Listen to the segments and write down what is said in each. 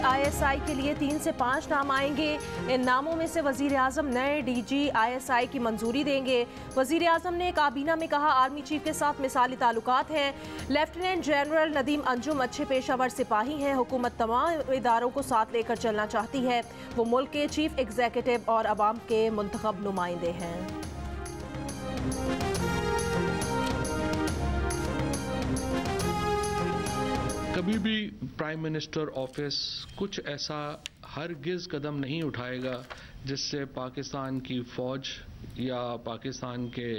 DGISI के लिए 3 से 5 नाम आएंगे। इन नामों में से वजीर आजम नए DGISI की मंजूरी देंगे। वजीर आजम ने काबीना में कहा आर्मी चीफ के साथ मिसाली ताल्लुकात हैं। लेफ्टिनेंट जनरल नदीम अंजुम अच्छे पेशावर सिपाही हैं। हुकूमत तमाम इदारों को साथ लेकर चलना चाहती है। वो मुल्क के चीफ एग्जीक्यूटिव और अवाम के मुंतखब नुमाइंदे हैं। कभी भी प्राइम मिनिस्टर ऑफिस कुछ ऐसा हरगिज़ कदम नहीं उठाएगा जिससे पाकिस्तान की फ़ौज या पाकिस्तान के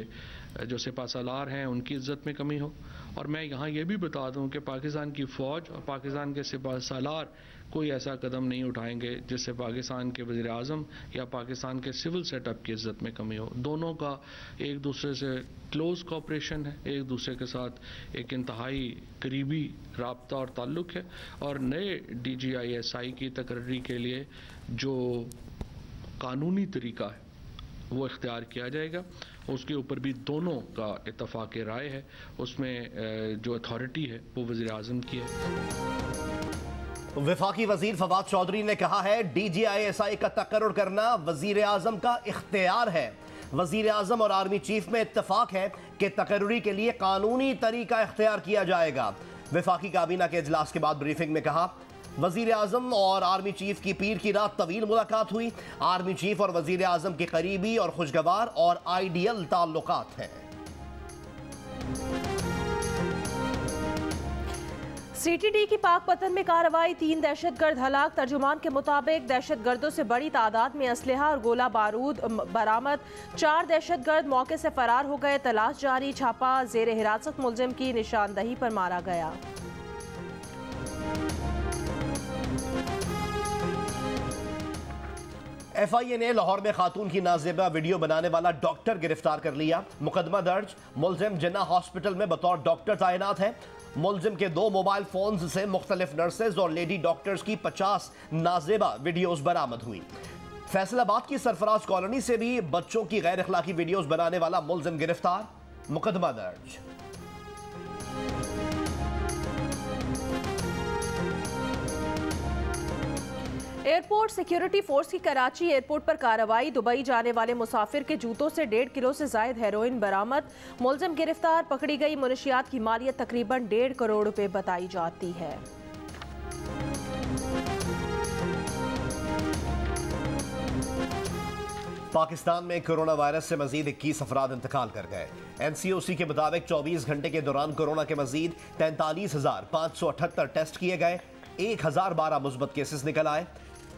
जो सिपाहसालार हैं उनकी इज़्ज़त में कमी हो। और मैं यहाँ ये भी बता दूँ कि पाकिस्तान की फ़ौज और पाकिस्तान के सिपाहसालार कोई ऐसा कदम नहीं उठाएंगे जिससे पाकिस्तान के वज़ीर आज़म या पाकिस्तान के सिविल सेटअप की इज़्ज़त में कमी हो। दोनों का एक दूसरे से क्लोज़ कोऑपरेशन है, एक दूसरे के साथ एक इंतहाई करीबी राब्ता और ताल्लुक़ है। और नए DGISI की तकर्री के लिए जो कानूनी तरीका है वो इख्तियार किया जाएगा। उसके ऊपर भी दोनों का इत्तफ़ाक़ राय है। उसमें जो अथॉरिटी है वो वज़ीर आज़म की है। वफाकी वजीर फवाद चौधरी ने कहा है DGISI का तकर्रुर करना वजीर आजम का इख्तियार है। वजीर आजम और आर्मी चीफ में इत्तफाक है कि तकर्रुरी के लिए कानूनी तरीका इख्तियार किया जाएगा। वफाकी काबीना के इजलास के बाद ब्रीफिंग में कहा वजीर आजम और आर्मी चीफ की पीर की रात तवील मुलाकात हुई। आर्मी चीफ और वजीर आजम के करीबी और खुशगवार और आइडियल ताल्लुकात हैं। CTD की पाकपतन में कार्रवाई, 3 दहशतगर्द हलाक। तर्जुमान के मुताबिक दहशतगर्दों से बड़ी तादाद में असलहा और गोला बारूद बरामद। 4 दहशतगर्द मौके से फरार हो गए। तलाश जारी। छापा जेर हिरासत मुलजिम की निशानदही पर मारा गया। FIA ने लाहौर में खातून की नाजेबा वीडियो बनाने वाला डॉक्टर गिरफ्तार कर लिया। मुकदमा दर्ज। मुलजिम जिन्ना हॉस्पिटल में बतौर डॉक्टर तैनात है। मुलजिम के 2 मोबाइल फोन से मुख्तलिफ नर्सेज और लेडी डॉक्टर्स की 50 नाजेबा वीडियोस बरामद हुई। फैसलाबाद की सरफराज कॉलोनी से भी बच्चों की गैर अखलाकी वीडियोस बनाने वाला मुलजिम गिरफ्तार। मुकदमा दर्ज। एयरपोर्ट सिक्योरिटी फोर्स की कराची एयरपोर्ट पर कार्रवाई। दुबई जाने वाले मुसाफिर के जूतों से 1.5 किलो से जायद हेरोइन बरामद। मुलजिम गिरफ्तार। पकड़ी गई मुनशियात की मालियत तकरीबन 1.5 करोड़ रुपए बताई जाती है। पाकिस्तान में कोरोना वायरस से मजीद 21 अफराद इंतकाल कर गए। NCOC के मुताबिक 24 घंटे के दौरान कोरोना के मजीद 43,578 टेस्ट किए गए। 1012 मुस्बत केसेस निकल आए।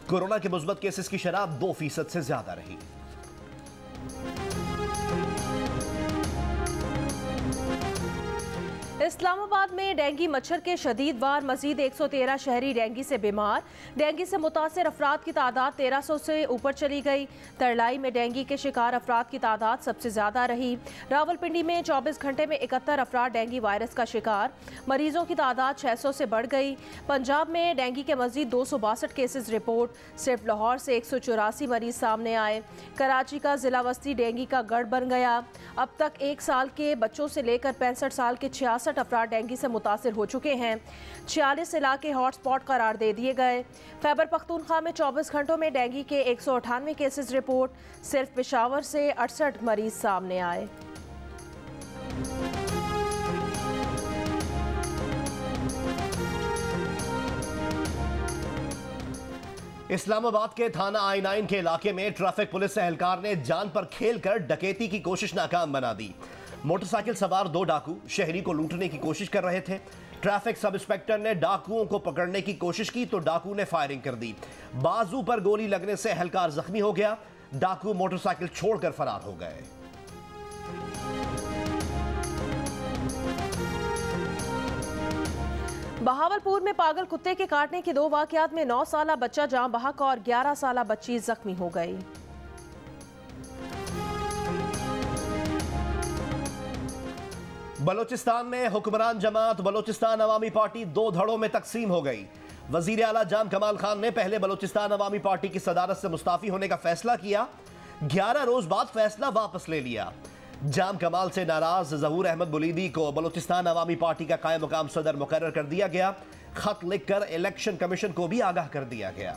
कोरोना के मुस्बत केसेस की शरह 2% से ज्यादा रही। इस्लामाबाद में डेंगी मच्छर के शदीद वार। मजीद 113 शहरी डेंगी से बीमार। डेंगी से मुतासर अफराद की तादाद 1300 से ऊपर चली गई। तरलाई में डेंगी के शिकार अफराद की तादाद सबसे ज्यादा रही। रावलपिंडी में 24 घंटे में 71 अफराद डेंगी वायरस का शिकार। मरीजों की तादाद 600 से बढ़ गई। पंजाब में डेंगी के मजीद 262 केसेस रिपोर्ट। सिर्फ लाहौर से 184 मरीज सामने आए। कराची का जिला वस्ती डेंगी का गढ़ बन गया। अब तक 1 साल के बच्चों से लेकर 65 साल के 66 अफराद डेंगी से मुतासिर हो चुके हैं। 46 इलाके हॉटस्पॉट करार दे दिए गए। खैबर पख्तूनख्वा में 24 घंटों में डेंगी के 198 केसेस रिपोर्ट। सिर्फ पेशावर से 68 मरीज सामने आए। इस्लामाबाद के थाना I9 के इलाके में ट्रैफिक पुलिस एहलकार ने जान पर खेलकर डकैती की कोशिश नाकाम बना दी। मोटरसाइकिल सवार 2 डाकू शहरी को लूटने की कोशिश कर रहे थे। ट्रैफिक सब इंस्पेक्टर ने डाकुओं को पकड़ने की कोशिश की तो डाकू ने फायरिंग कर दी। बाजू पर गोली लगने से एहलकार जख्मी हो गया। डाकू मोटरसाइकिल छोड़कर फरार हो गए। बहावलपुर में पागल कुत्ते के काटने के 2 वाकयात में 9 साला बच्चा जान बहक और 11 साला बच्ची जख्मी हो गई। बलोचिस्तान में हुक्मरान जमात बलोचिस्तान अवामी पार्टी 2 धड़ों में तकसीम हो गई। वजीर आला जाम कमाल खान ने पहले बलोचिस्तान अवामी पार्टी की सदारत से मुस्ताफी होने का फैसला किया। 11 रोज बाद फैसला वापस ले लिया। जाम कमाल से नाराज ज़हूर अहमद बुलीदी को बलोचिस्तान अवामी पार्टी का कायम मुकाम सदर मुकर्रर कर दिया गया। खत लिखकर इलेक्शन कमीशन को भी आगाह कर दिया गया।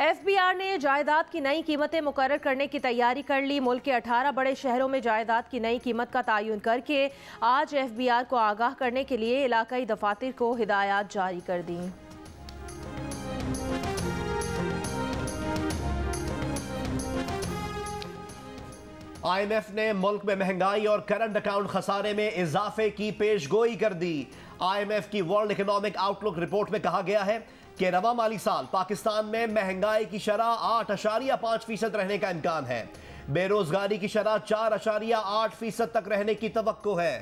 एफबीआर ने जायदाद की नई कीमतें मुकर्रर करने की तैयारी कर ली। मुल्क के 18 बड़े शहरों में जायदाद की नई कीमत का तयन करके आज एफबीआर को आगाह करने के लिए इलाकाई दफातर को हिदायत जारी कर दी। IMF ने मुल्क में महंगाई और करंट अकाउंट खसारे में इजाफे की पेशगोई कर दी। IMF की वर्ल्ड इकोनॉमिक आउटलुक रिपोर्ट में कहा गया है कि रवा माली साल पाकिस्तान में महंगाई की शरह 8.5% रहने का इम्कान है। बेरोजगारी की शरह 4.8% तक रहने की तवक्को है।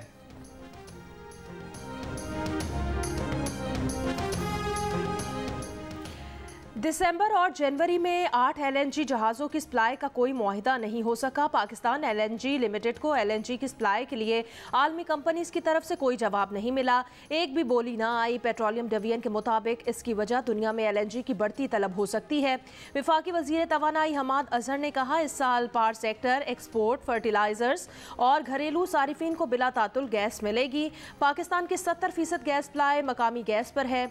दिसंबर और जनवरी में 8 LNG जहाज़ों की सप्लाई का कोई मुआहिदा नहीं हो सका। पाकिस्तान LNG लिमिटेड को LNG की सप्लाई के लिए आलमी कंपनीज की तरफ से कोई जवाब नहीं मिला। एक भी बोली ना आई। पेट्रोलियम डिवीजन के मुताबिक इसकी वजह दुनिया में LNG की बढ़ती तलब हो सकती है। वफाकी वजीर तवानाई हमाद अजहर ने कहा, इस साल पावर सेक्टर, एक्सपोर्ट, फर्टिलाइजर्स और घरेलू सारिफिन को बिला तातुल गैस मिलेगी। पाकिस्तान की 70% गैस सप्लाई मकामी गैस पर है।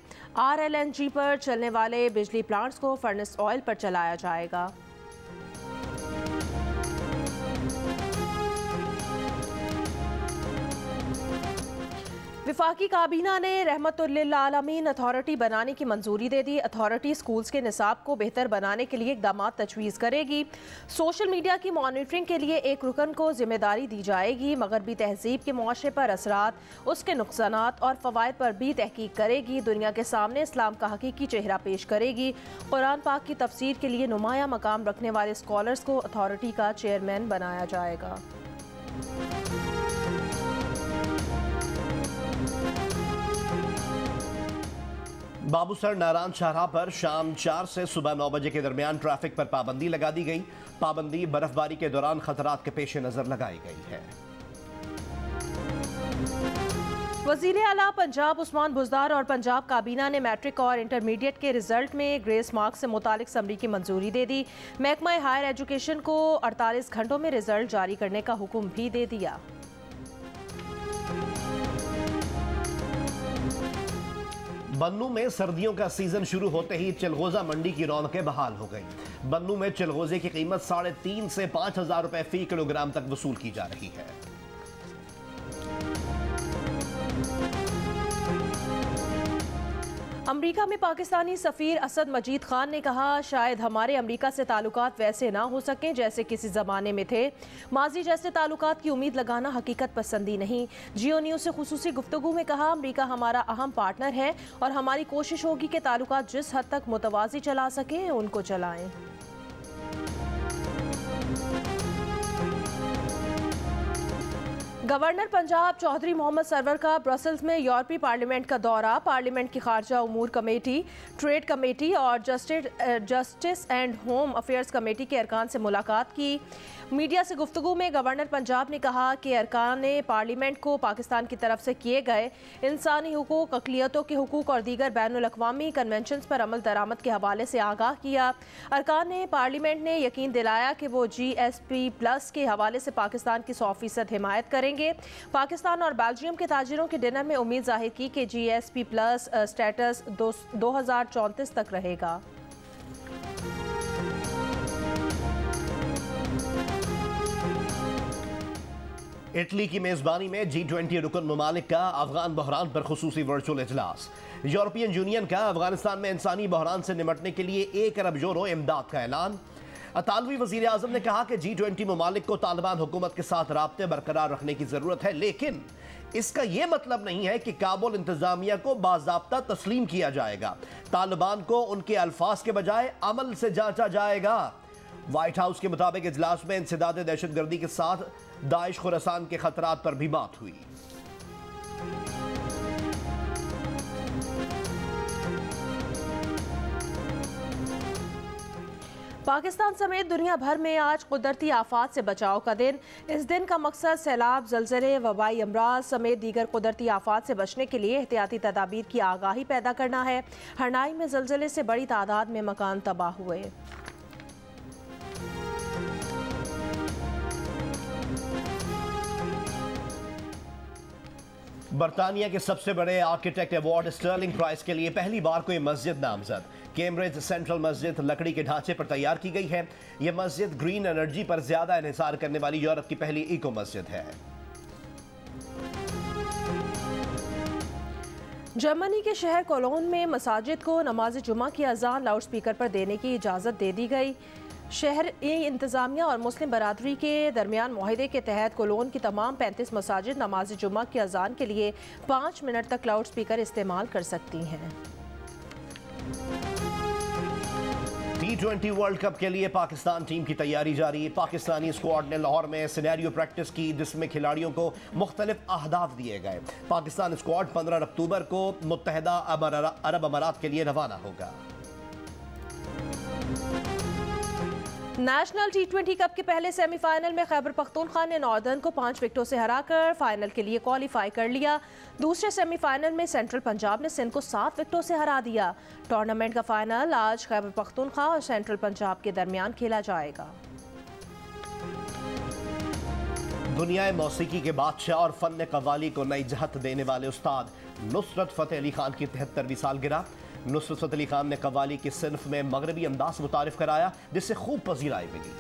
RLNG पर चलने वाले बिजली प्लांट्स को फर्नेस ऑयल पर चलाया जाएगा। वफाकी काबीना ने रहमतुल्लिल आलमीन अथॉरिटी बनाने की मंजूरी दे दी। अथॉरिटी स्कूल्स के निसाब को बेहतर बनाने के लिए इक़दाम तजवीज़ करेगी। सोशल मीडिया की मॉनिटरिंग के लिए एक रुकन को जिम्मेदारी दी जाएगी। मगरबी तहजीब के मुआशरे पर असरात, उसके नुकसानात और फ़वाइद पर भी तहकीक करेगी। दुनिया के सामने इस्लाम का हकीकी चेहरा पेश करेगी। कुरान पाक की तफसीर के लिए नुमाया मकाम रखने वाले स्कॉलर्स को अथॉरिटी का चेयरमैन बनाया जाएगा। बाबूसर नारायण शाहराह पर शाम 4 से सुबह 9 बजे के दरमियान ट्रैफिक पर पाबंदी लगा दी गई। पाबंदी बर्फबारी के दौरान खतरात के पेश नजर लगाई गई है। वज़ीर आला पंजाब उस्मान बुज़दार और पंजाब काबीना ने मैट्रिक और इंटरमीडिएट के रिजल्ट में ग्रेस मार्क्स से मुतालिक समरी की मंजूरी दे दी। महकमा हायर एजुकेशन को 48 घंटों में रिजल्ट जारी करने का हुक्म भी दे दिया। बन्नू में सर्दियों का सीजन शुरू होते ही चिलगोजा मंडी की रौनकें बहाल हो गई। बन्नू में चिलगोजे की कीमत 3,500 से 5,000 रुपए फी किलोग्राम तक वसूल की जा रही है। अमरीका में पाकिस्तानी सफ़ीर असद मजीद खान ने कहा, शायद हमारे अमरीका से ताल्लुकात वैसे ना हो सकें जैसे किसी ज़माने में थे। माजी जैसे ताल्लुकात की उम्मीद लगाना हकीकत पसंदी नहीं। जियो न्यूज़ से खुसूसी गुफ्तगू में कहा, अमरीका हमारा अहम पार्टनर है और हमारी कोशिश होगी कि ताल्लुकात जिस हद तक मुतवाज़ी चला सकें उनको चलाएं। गवर्नर पंजाब चौधरी मोहम्मद सरवर का ब्रसल्स में यूरोपीय पार्लियामेंट का दौरा। पार्लियामेंट की खारजा उमूर कमेटी, ट्रेड कमेटी और justice and home affairs committee के अरकान से मुलाकात की। मीडिया से गुफ्तगू में गवर्नर पंजाब ने कहा कि अरकान ने पार्लियामेंट को पाकिस्तान की तरफ से किए गए इंसानी हुकूक, अक़लियतों के हुकूक और दीगर बैनुल-अक़वामी कन्वेंशंस पर अमल दरामद के हवाले से आगाह किया। अरकान ने पार्लियामेंट ने यकीन दिलाया कि वो GSP+ के हवाले से पाकिस्तान की 100% हिमायत करेंगे। पाकिस्तान और बेल्जियम के ताजिरों के डिनर में उम्मीद जाहिर की कि GSP+ स्टेटस 2034 तक रहेगा। इटली की मेजबानी में G20 रुकन ममालिक का अफगान बहरान पर खुसूसी वर्चुअल इजलास। यूरोपियन यूनियन का अफगानिस्तान में इंसानी बहरान से निपटने के लिए 1 अरब यूरो इमदाद का ऐलान। अतालवी वज़ीर आज़म ने कहा कि G20 ममालिक को तालिबान हुकूमत के साथ राब्ते बरकरार रखने की जरूरत है, लेकिन इसका यह मतलब नहीं है कि काबुल इंतजामिया को बाज़ाब्ता तस्लीम किया जाएगा। तालिबान को उनके अल्फाज के बजाय अमल से जांचा जाएगा। व्हाइट हाउस के मुताबिक इजलास में इंसदाद दहशतगर्दी के साथ दाइश खुरासान के खतरात पर भी बात हुई। पाकिस्तान समेत दुनिया भर में आज कुदरती आफात से बचाव का दिन। इस दिन का मकसद सैलाब, ज़लज़ले, वबाई अमराज समेत दीगर कुदरती आफात से बचने के लिए एहतियाती तदाबीर की आगाही पैदा करना है। हरनाई में ज़लज़ले से बड़ी तादाद में मकान तबाह हुए। बरतानिया के सबसे बड़े आर्किटेक्ट अवार्ड स्टर्लिंग प्राइज के लिए पहली बार कोई मस्जिद नामजद। कैम्ब्रिज सेंट्रल मस्जिद लकड़ी के ढांचे पर तैयार की गई है। यह मस्जिद ग्रीन एनर्जी पर ज्यादा इन्हिसार करने वाली यूरोप की पहली इको मस्जिद है। जर्मनी के शहर कोलोन में मसाजिद को नमाज जुमा की अजान लाउड स्पीकर पर देने की इजाज़त दे दी गई। शहर इंतज़ामिया और मुस्लिम बरादरी के दरमियान मुआहदे के तहत कोलोन की तमाम 35 मसाजिद नमाज जुमा की अजान के लिए 5 मिनट तक लाउड स्पीकर इस्तेमाल कर सकती हैं। T20 वर्ल्ड कप के लिए पाकिस्तान टीम की तैयारी जारी। पाकिस्तानी स्क्वाड ने लाहौर में सिनेरियो प्रैक्टिस की, जिसमें खिलाड़ियों को मुख्तलिफ अहदाफ दिए गए। पाकिस्तान स्क्वाड 15 अक्टूबर को मुत्तहदा अरब अमारात के लिए रवाना होगा। नेशनल T20 कप के पहले सेमीफाइनल में खैबर पख्तूनख्वा ने नॉर्दर्न को 5 विकेटों से हराकर फाइनल के लिए क्वालिफाई कर लिया। दूसरे सेमीफाइनल में सेंट्रल पंजाब ने सिंध को 7 विकेटों से हरा दिया। टूर्नामेंट का फाइनल आज खैबर पख्तूनख्वा और सेंट्रल पंजाब के दरमियान खेला जाएगा। दुनिया मौसीकी के बादशाह और फन कव्वाली को नई जहत देने वाले उस्ताद नुसरत फ़तेह अली खान की 73वीं सालगिरह। नुसरत फ़तेह अली खान ने कव्वाली की सिन्फ में मगरबी अंदाज मुतारिफ कराया, जिससे खूब पजीराई मिली।